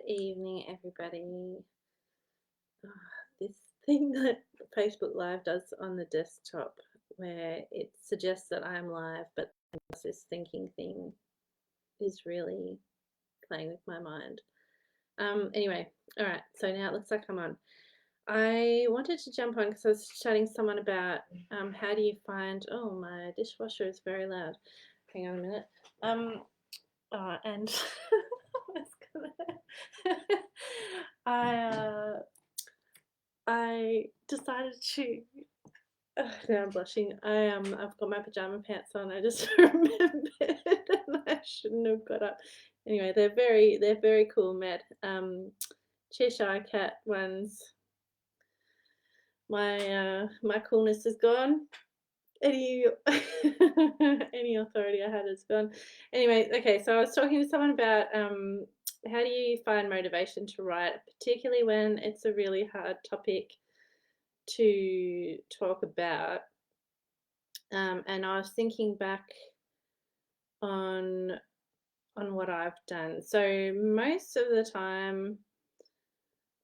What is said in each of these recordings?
evening, everybody. Ah, this thing that Facebook Live does on the desktop, where it suggests that I'm live, but this thinking thing is really playing with my mind. Anyway, all right, so now it looks like I'm on. I wanted to jump on because I was chatting to someone about how do you find, oh, my dishwasher is very loud. Hang on a minute. And I was gonna I decided to. Now I'm blushing. I've got my pajama pants on. I just remembered, and I shouldn't have got up. Anyway, they're very cool, Matt. Cheshire Cat ones. My coolness is gone. Any any authority I had is gone. Anyway, okay. So I was talking to someone about how do you find motivation to write, particularly when it's a really hard topic to talk about. And I was thinking back on what I've done. So most of the time,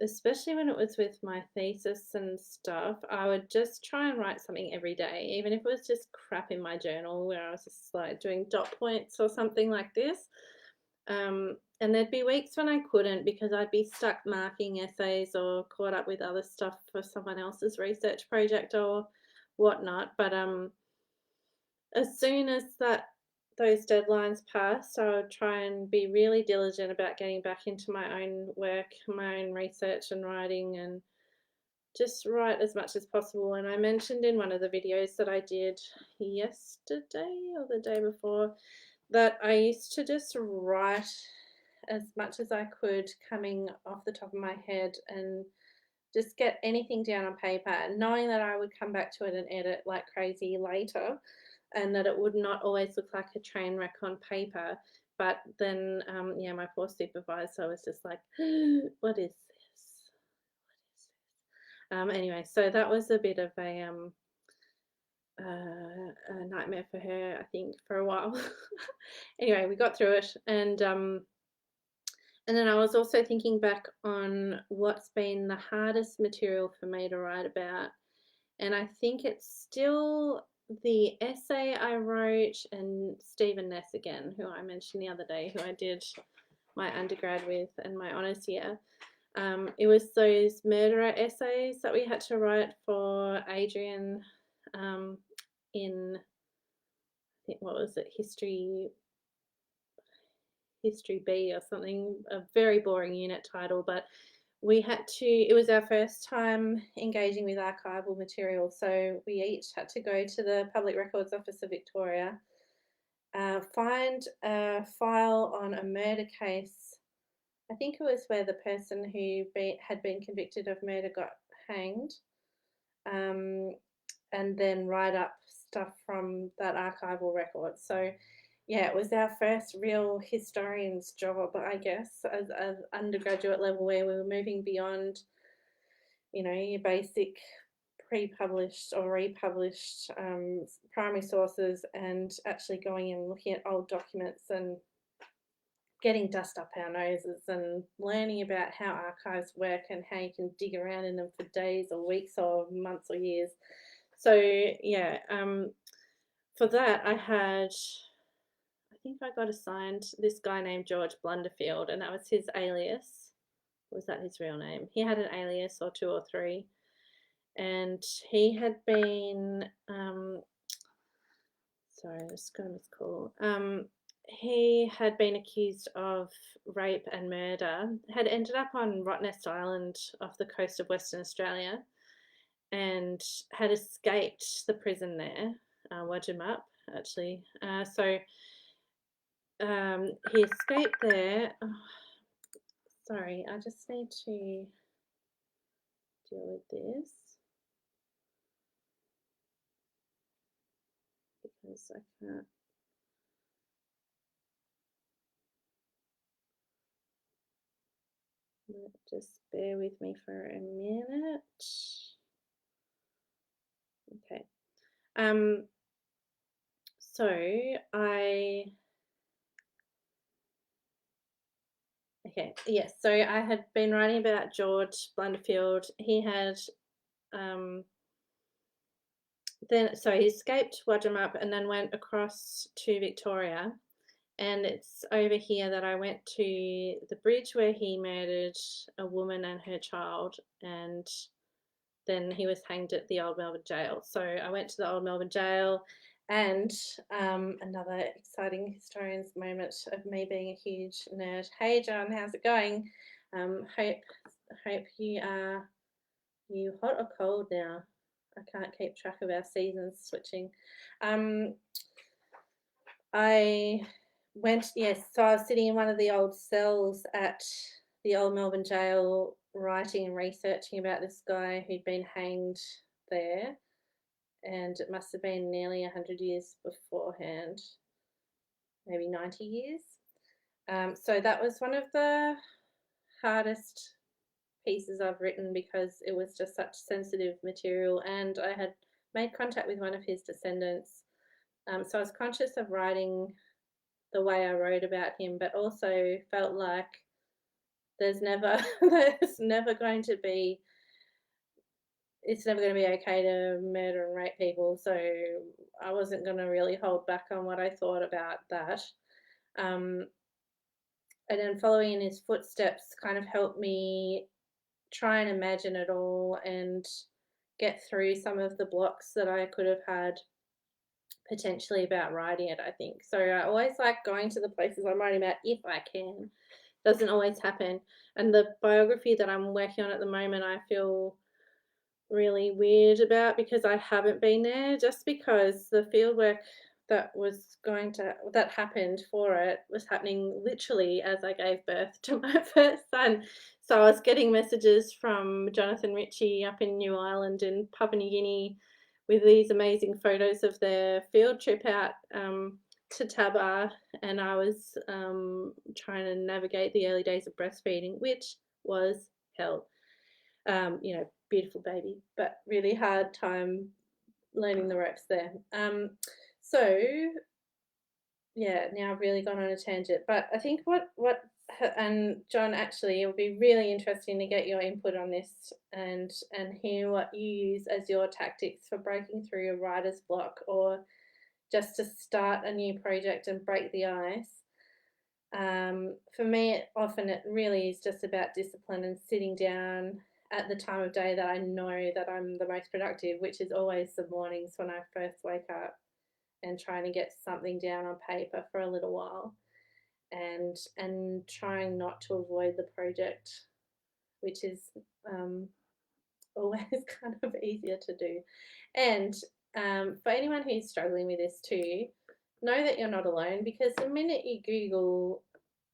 especially when it was with my thesis and stuff, I would just try and write something every day, even if it was just crap in my journal where I was just like doing dot points or something like this. And there'd be weeks when I couldn't because I'd be stuck marking essays or caught up with other stuff for someone else's research project or whatnot. But as soon as those deadlines passed, I would try and be really diligent about getting back into my own work, my own research and writing, and just write as much as possible. And I mentioned in one of the videos that I did yesterday or the day before that I used to just write as much as I could coming off the top of my head and just get anything down on paper, knowing that I would come back to it and edit like crazy later, and that it would not always look like a train wreck on paper. But then, yeah, my poor supervisor was just like, "What is this? What is this?" Anyway, so that was a bit of a nightmare for her, I think, for a while. Anyway, we got through it, and then I was also thinking back on what's been the hardest material for me to write about. And I think it's still the essay I wrote and Stephen Ness again, who I mentioned the other day, who I did my undergrad with and my honours year. It was those murderer essays that we had to write for Adrian in, I think, what was it, History B or something, a very boring unit title, but we had to, it was our first time engaging with archival material, so we each had to go to the Public Records Office of Victoria, find a file on a murder case. I think it was where the person who had been convicted of murder got hanged, and then write up stuff from that archival record. So yeah, it was our first real historian's job, I guess, as an undergraduate level, where we were moving beyond, your basic pre-published or republished primary sources, and actually going and looking at old documents and getting dust up our noses and learning about how archives work and how you can dig around in them for days or weeks or months or years. So yeah, for that I think I got assigned this guy named George Blunderfield, and that was his alias. Was that his real name? He had an alias or two or three, and he had been sorry, I just got a missed call. He had been accused of rape and murder, had ended up on Rottnest Island off the coast of Western Australia, and had escaped the prison there, Wajimap, actually. He escaped there. Oh, sorry, I just need to deal with this because I can't. Just bear with me for a minute. Okay. So Okay, yes. So I had been writing about George Blunderfield. He had he escaped Wajamup and then went across to Victoria. And it's over here that I went to the bridge where he murdered a woman and her child, and then he was hanged at the Old Melbourne Jail. So I went to the Old Melbourne Jail, and another exciting historian's moment of me being a huge nerd. Hey John, how's it going? Hope you are hot or cold now. I can't keep track of our seasons switching. Um, I went, yes, so I was sitting in one of the old cells at the Old Melbourne Jail writing and researching about this guy who'd been hanged there, and it must have been nearly 100 years beforehand, maybe 90 years. So that was one of the hardest pieces I've written because it was just such sensitive material, and I had made contact with one of his descendants. So I was conscious of writing the way I wrote about him, but also felt like there's never there's never going to be it's never going to be okay to murder and rape people. So I wasn't going to really hold back on what I thought about that. Um, and then following in his footsteps kind of helped me try and imagine it all and get through some of the blocks that I could have had potentially about writing it, I think. So I always like going to the places I'm writing about if I can. Doesn't always happen. And the biography that I'm working on at the moment, I feel really weird about because I haven't been there, just because the fieldwork that happened for it was happening literally as I gave birth to my first son. So I was getting messages from Jonathan Ritchie up in New Ireland in Papua New Guinea with these amazing photos of their field trip out to Tabar, and I was trying to navigate the early days of breastfeeding, which was hell. Beautiful baby, but really hard time learning the ropes there. So yeah, now I've really gone on a tangent, but I think and John, actually, it'll be really interesting to get your input on this and hear what you use as your tactics for breaking through a writer's block or just to start a new project and break the ice. For me, often it really is just about discipline and sitting down at the time of day that I know that I'm the most productive, which is always the mornings when I first wake up, and trying to get something down on paper for a little while, and trying not to avoid the project, which is always kind of easier to do. And for anyone who's struggling with this too, know that you're not alone, because the minute you Google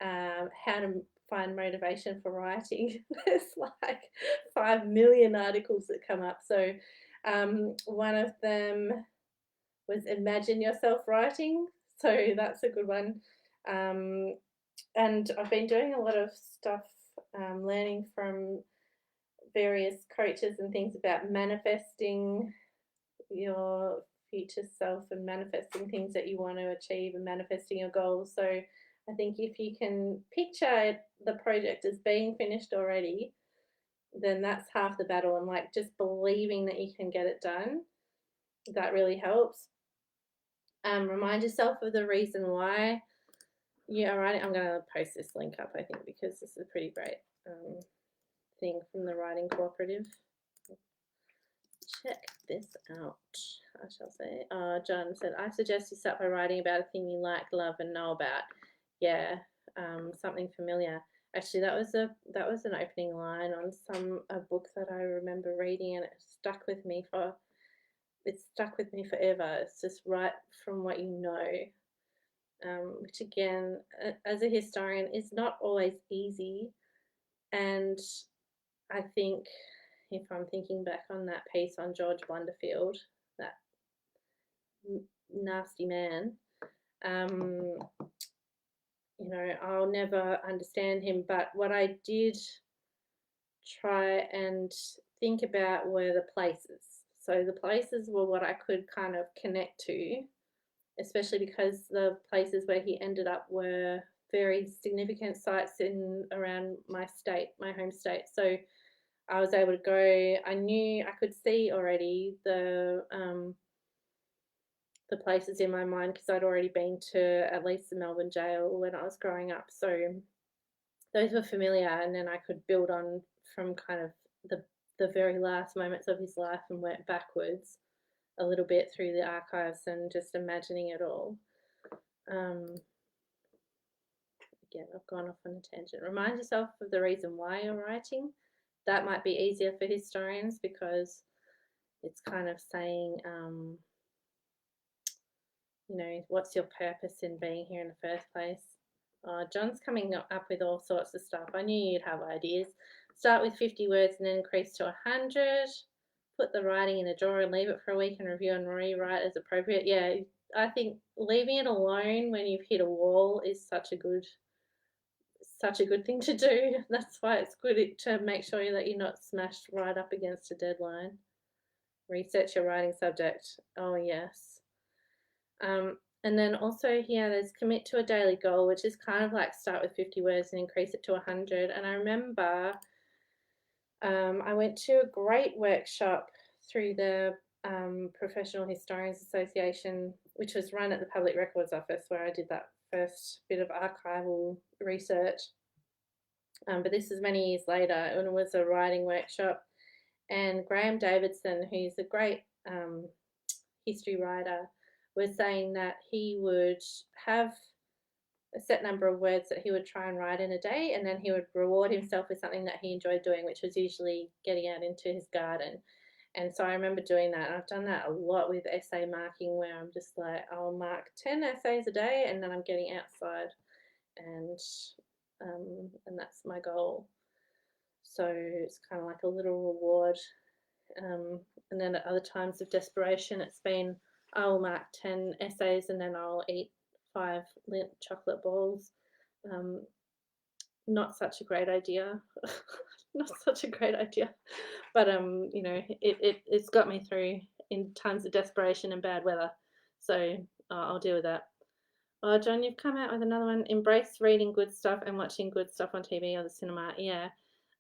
how to find motivation for writing, there's like 5 million articles that come up. So one of them was imagine yourself writing. So that's a good one. And I've been doing a lot of stuff, learning from various coaches and things about manifesting your future self and manifesting things that you want to achieve and manifesting your goals. So I think if you can picture the project as being finished already, then that's half the battle. And like just believing that you can get it done, that really helps. Remind yourself of the reason why you are writing. I'm going to post this link up, I think, because this is a pretty great thing from the Writing Cooperative. Check this out, I shall say. John said, I suggest you start by writing about a thing you like, love, and know about. Yeah, something familiar. Actually, that was an opening line on a book that I remember reading, and it stuck with me forever. It's just write from what you know, which again, as a historian, is not always easy. And I think if I'm thinking back on that piece on George Blunderfield, that nasty man, I'll never understand him. But what I did try and think about were the places. So the places were what I could kind of connect to, especially because the places where he ended up were very significant sites in around my state, my home state. So I was able to go. I knew I could see already the places in my mind because I'd already been to at least the Melbourne jail when I was growing up. So those were familiar, and then I could build on from kind of the very last moments of his life and went backwards a little bit through the archives and just imagining it all. Again, I've gone off on a tangent. Remind yourself of the reason why you're writing. That might be easier for historians because it's kind of saying, what's your purpose in being here in the first place? John's coming up with all sorts of stuff. I knew you'd have ideas. Start with 50 words and then increase to 100. Put the writing in a drawer and leave it for a week and review and rewrite as appropriate. Yeah, I think leaving it alone when you've hit a wall is such a good thing to do. That's why it's good to make sure that you're not smashed right up against a deadline. Research your writing subject. Oh, yes. And then also here, there's commit to a daily goal, which is kind of like start with 50 words and increase it to 100. And I remember I went to a great workshop through the Professional Historians Association, which was run at the Public Records Office, where I did that first bit of archival research. But this is many years later, and it was a writing workshop. And Graham Davidson, who's a great history writer, was saying that he would have a set number of words that he would try and write in a day, and then he would reward himself with something that he enjoyed doing, which was usually getting out into his garden. And so I remember doing that. And I've done that a lot with essay marking, where I'm just like, I'll mark 10 essays a day, and then I'm getting outside, and that's my goal. So it's kind of like a little reward. And then at other times of desperation, it's been, I'll mark 10 essays and then I'll eat 5 Lindt chocolate balls. Not such a great idea. Not such a great idea. But, it's got me through in times of desperation and bad weather. So I'll deal with that. Oh, John, you've come out with another one. Embrace reading good stuff and watching good stuff on TV or the cinema. Yeah,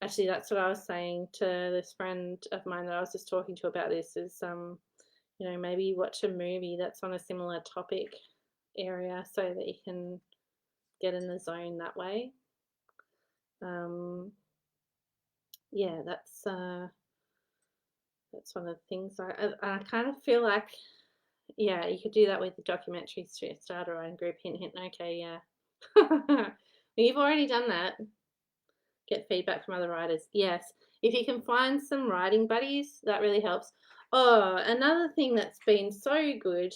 actually, that's what I was saying to this friend of mine that I was just talking to about this is, maybe watch a movie that's on a similar topic area so that you can get in the zone that way. Yeah, that's one of the things I kind of feel like, yeah, you could do that with the documentary starter writing group. Hint, hint. Okay, yeah. You've already done that. Get feedback from other writers. Yes. If you can find some writing buddies, that really helps. Oh, another thing that's been so good.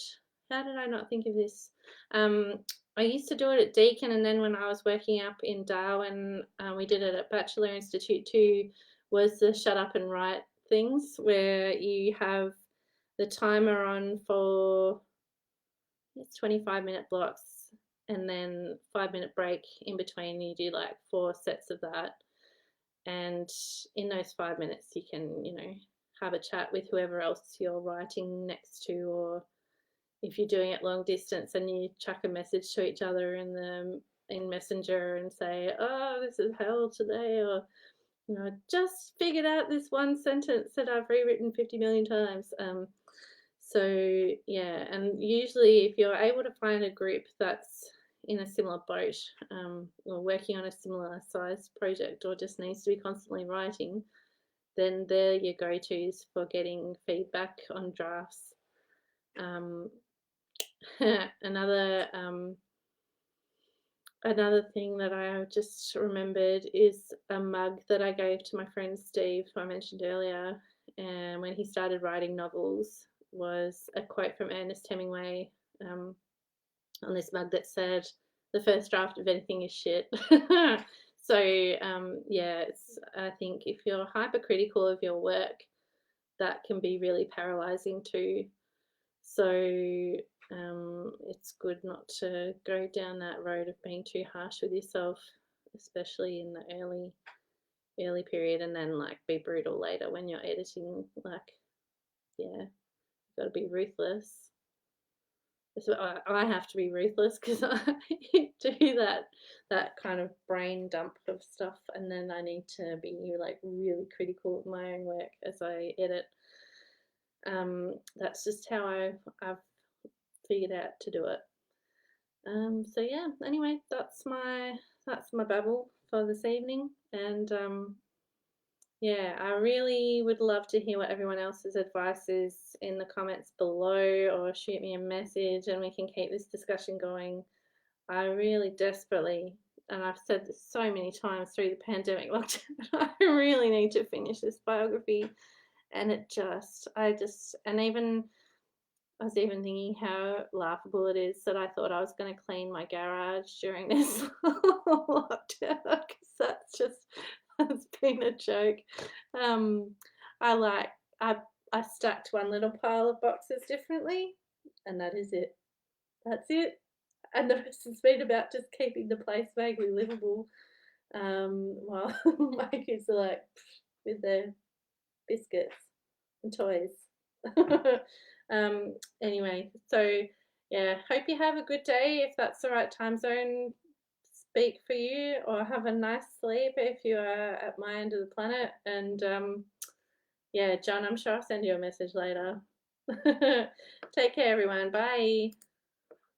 How did I not think of this? I used to do it at Deakin, and then when I was working up in Darwin, we did it at Bachelor Institute too, was the shut up and write things where you have the timer on for, it's 25-minute blocks and then 5-minute break in between. You do like 4 sets of that. And in those 5 minutes, you can, have a chat with whoever else you're writing next to, or if you're doing it long distance and you chuck a message to each other in Messenger and say, oh, this is hell today, or just figured out this one sentence that I've rewritten 50 million times. So yeah, and usually if you're able to find a group that's in a similar boat, or working on a similar sized project, or just needs to be constantly writing, then they're your go-tos for getting feedback on drafts. Another thing that I just remembered is a mug that I gave to my friend Steve, who I mentioned earlier, and when he started writing novels, was a quote from Ernest Hemingway on this mug that said, "The first draft of anything is shit." So yeah, I think if you're hypercritical of your work, that can be really paralyzing too. So it's good not to go down that road of being too harsh with yourself, especially in the early period, and then like be brutal later when you're editing. Like, yeah, you've got to be ruthless. So I have to be ruthless because I do that kind of brain dump of stuff, and then I need to be like really critical of my own work as I edit. That's just how I've figured out to do it. So yeah. Anyway, that's my babble for this evening, and yeah, I really would love to hear what everyone else's advice is in the comments below, or shoot me a message and we can keep this discussion going. I really desperately, and I've said this so many times through the pandemic lockdown, I really need to finish this biography. And I was even thinking how laughable it is that I thought I was going to clean my garage during this lockdown, because that's been a joke. Um, I like I stacked one little pile of boxes differently, and that is it. That's it. And the rest has been about just keeping the place vaguely livable, while my kids are like with their biscuits and toys. Anyway, so yeah, hope you have a good day if that's the right time zone speak for you, or have a nice sleep if you are at my end of the planet. And yeah, John, I'm sure I'll send you a message later. Take care, everyone. Bye.